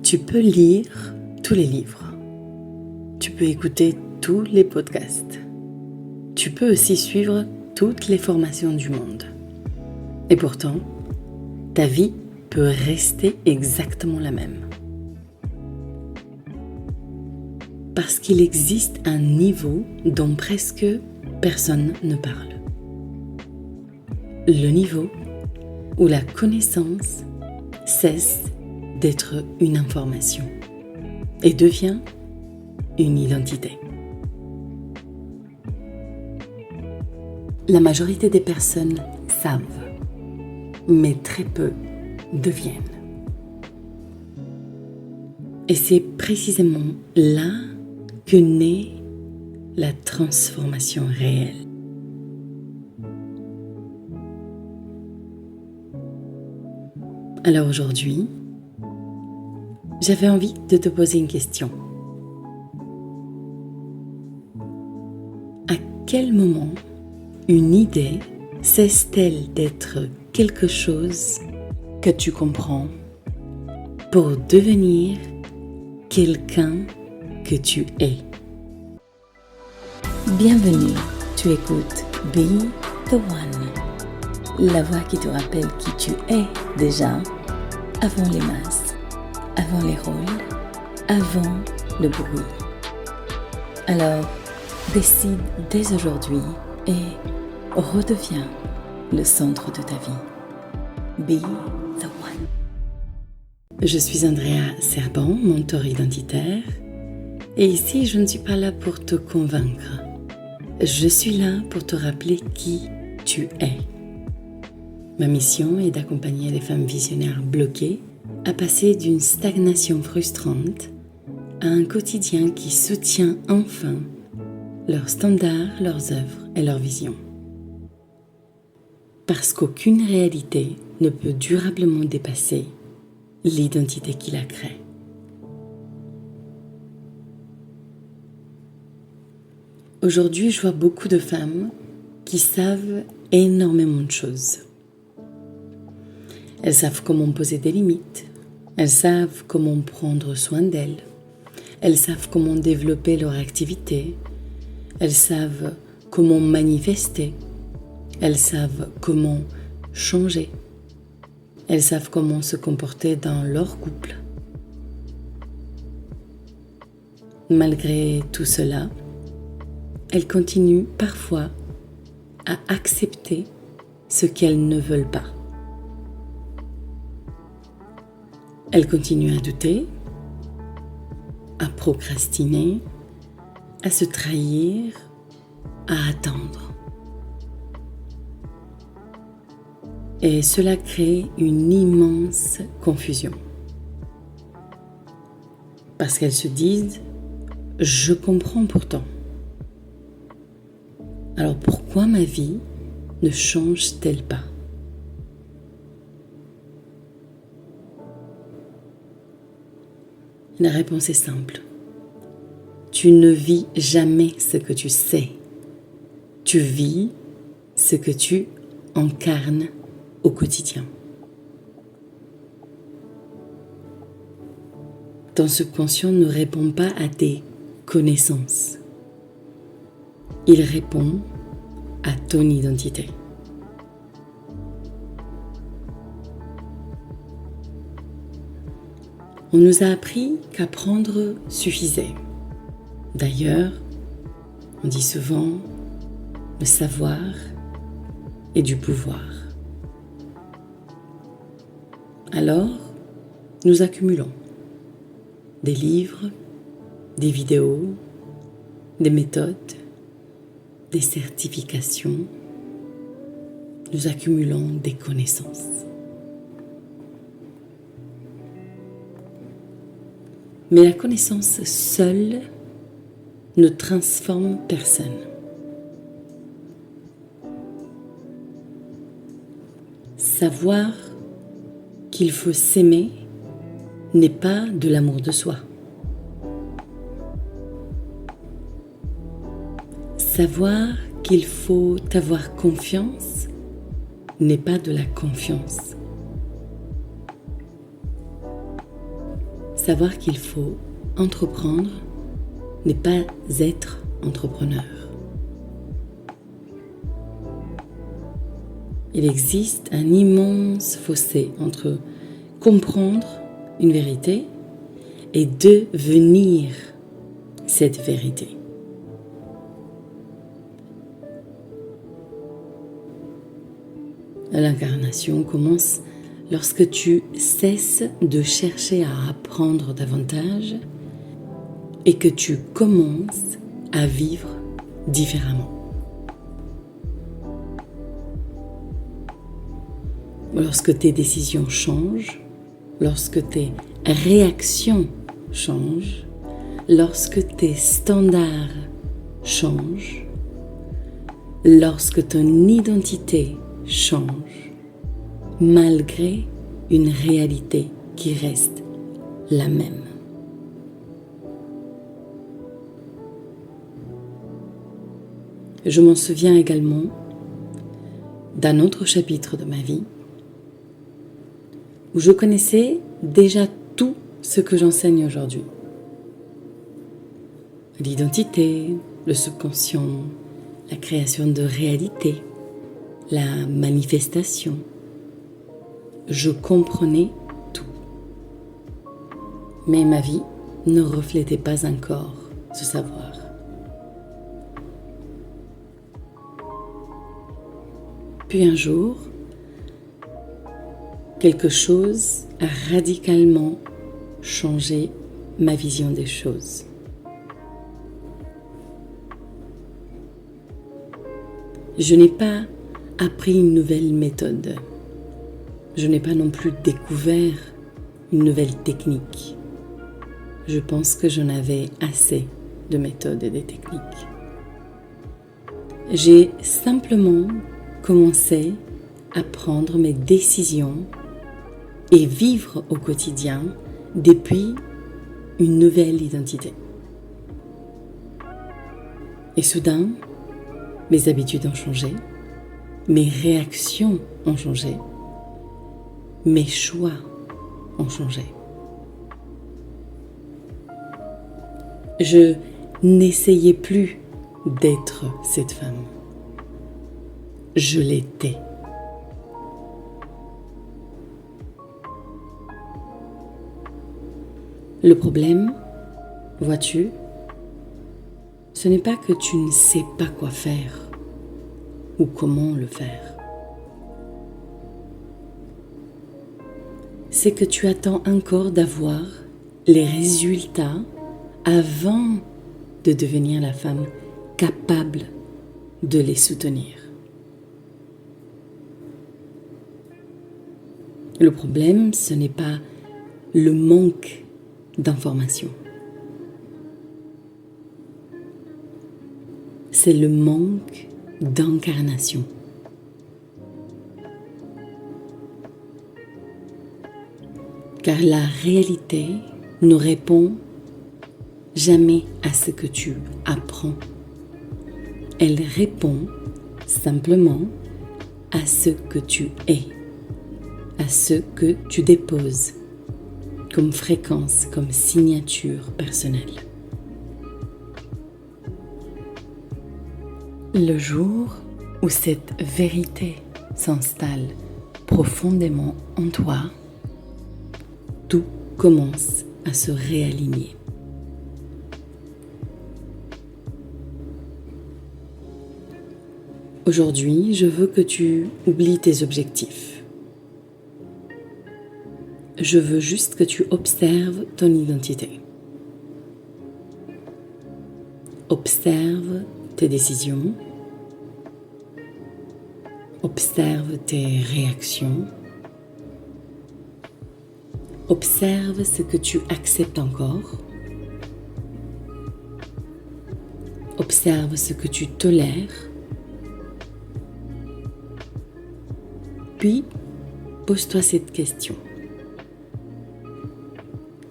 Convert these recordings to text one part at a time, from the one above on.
Tu peux lire tous les livres. Tu peux écouter tous les podcasts. Tu peux aussi suivre toutes les formations du monde. Et pourtant, ta vie peut rester exactement la même. Parce qu'il existe un niveau dont presque personne ne parle. Le niveau où la connaissance cesse d'être une information et devient une identité. La majorité des personnes savent, mais très peu deviennent. Et c'est précisément là que naît la transformation réelle. Alors aujourd'hui, j'avais envie de te poser une question. À quel moment une idée cesse-t-elle d'être quelque chose que tu comprends pour devenir quelqu'un que tu es? Bienvenue, tu écoutes Be The One, la voix qui te rappelle qui tu es déjà avant les masses, avant les rôles, avant le bruit. Alors, décide dès aujourd'hui et redeviens le centre de ta vie. Be the one. Je suis Andrea Serban, mentor identitaire, et ici je ne suis pas là pour te convaincre. Je suis là pour te rappeler qui tu es. Ma mission est d'accompagner les femmes visionnaires bloquées à passer d'une stagnation frustrante à un quotidien qui soutient enfin leurs standards, leurs œuvres et leurs visions. Parce qu'aucune réalité ne peut durablement dépasser l'identité qui la crée. Aujourd'hui, je vois beaucoup de femmes qui savent énormément de choses. Elles savent comment poser des limites, elles savent comment prendre soin d'elles, elles savent comment développer leur activité, elles savent comment manifester, elles savent comment changer, elles savent comment se comporter dans leur couple. Malgré tout cela, elles continuent parfois à accepter ce qu'elles ne veulent pas. Elles continuent à douter, à procrastiner, à se trahir, à attendre. Et cela crée une immense confusion. Parce qu'elles se disent « je comprends pourtant ». Alors pourquoi ma vie ne change-t-elle pas ? La réponse est simple. Tu ne vis jamais ce que tu sais. Tu vis ce que tu incarnes au quotidien. Ton subconscient ne répond pas à tes connaissances. Il répond à ton identité. On nous a appris qu'apprendre suffisait. D'ailleurs, on dit souvent le savoir est du pouvoir. Alors, nous accumulons des livres, des vidéos, des méthodes, des certifications. Nous accumulons des connaissances. Mais la connaissance seule ne transforme personne. Savoir qu'il faut s'aimer n'est pas de l'amour de soi. Savoir qu'il faut avoir confiance n'est pas de la confiance. savoir qu'il faut entreprendre n'est pas être entrepreneur. Il existe un immense fossé entre comprendre une vérité et devenir cette vérité. L'incarnation commence lorsque tu cesses de chercher à apprendre davantage et que tu commences à vivre différemment. Lorsque tes décisions changent, lorsque tes réactions changent, lorsque tes standards changent, lorsque ton identité change, malgré une réalité qui reste la même. Je m'en souviens également d'un autre chapitre de ma vie où je connaissais déjà tout ce que j'enseigne aujourd'hui. L'identité, le subconscient, la création de réalité, la manifestation. Je comprenais tout. Mais ma vie ne reflétait pas encore ce savoir. Puis un jour, quelque chose a radicalement changé ma vision des choses. Je n'ai pas appris une nouvelle méthode. Je n'ai pas non plus découvert une nouvelle technique. Je pense que j'en avais assez de méthodes et de techniques. J'ai simplement commencé à prendre mes décisions et vivre au quotidien depuis une nouvelle identité. Et soudain, mes habitudes ont changé, mes réactions ont changé, mes choix ont changé. Je n'essayais plus d'être cette femme. Je l'étais. Le problème, vois-tu, ce n'est pas que tu ne sais pas quoi faire ou comment le faire. C'est que tu attends encore d'avoir les résultats avant de devenir la femme capable de les soutenir. Le problème, ce n'est pas le manque d'informations. C'est le manque d'incarnation. Car la réalité ne répond jamais à ce que tu apprends. Elle répond simplement à ce que tu es, à ce que tu déposes comme fréquence, comme signature personnelle. Le jour où cette vérité s'installe profondément en toi, tout commence à se réaligner. Aujourd'hui, je veux que tu oublies tes objectifs. Je veux juste que tu observes ton identité. Observe tes décisions. Observe tes réactions. Observe ce que tu acceptes encore. Observe ce que tu tolères. Puis, pose-toi cette question.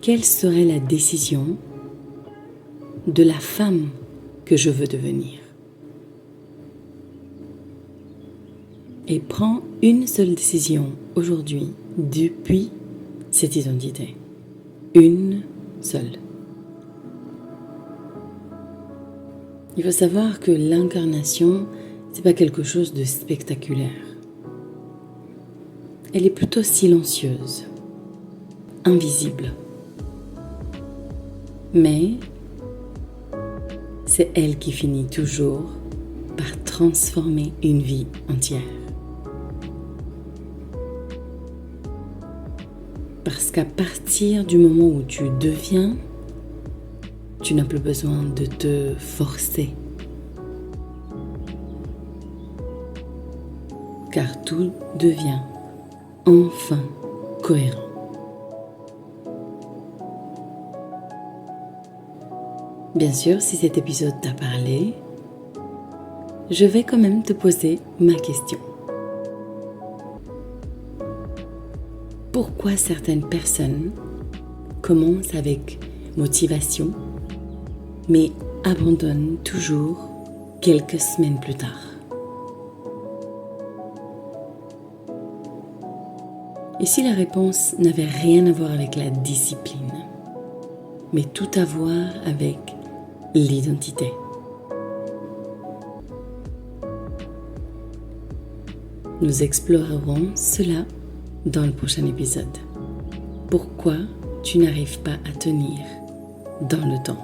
Quelle serait la décision de la femme que je veux devenir? Et prends une seule décision aujourd'hui depuis cette identité. une seule. Il faut savoir que l'incarnation, c'est pas quelque chose de spectaculaire. Elle est plutôt silencieuse, invisible. Mais c'est elle qui finit toujours par transformer une vie entière. Parce qu'à partir du moment où tu deviens, tu n'as plus besoin de te forcer. Car tout devient enfin cohérent. Bien sûr, si cet épisode t'a parlé, je vais quand même te poser ma question. Pourquoi certaines personnes commencent avec motivation, mais abandonnent toujours quelques semaines plus tard? Et si la réponse n'avait rien à voir avec la discipline, mais tout à voir avec l'identité? Nous explorerons cela dans le prochain épisode. Pourquoi tu n'arrives pas à tenir dans le temps?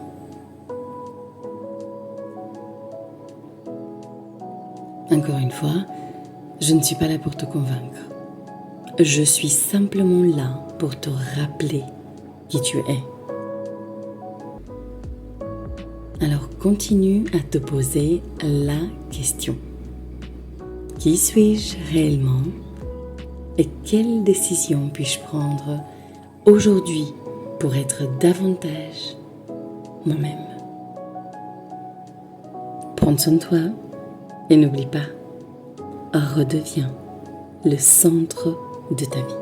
Encore une fois, je ne suis pas là pour te convaincre. Je suis simplement là pour te rappeler qui tu es. Alors continue à te poser la question. Qui suis-je réellement et quelle décision puis-je prendre aujourd'hui pour être davantage moi-même? Prends soin de toi et n'oublie pas, redeviens le centre de ta vie.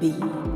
Be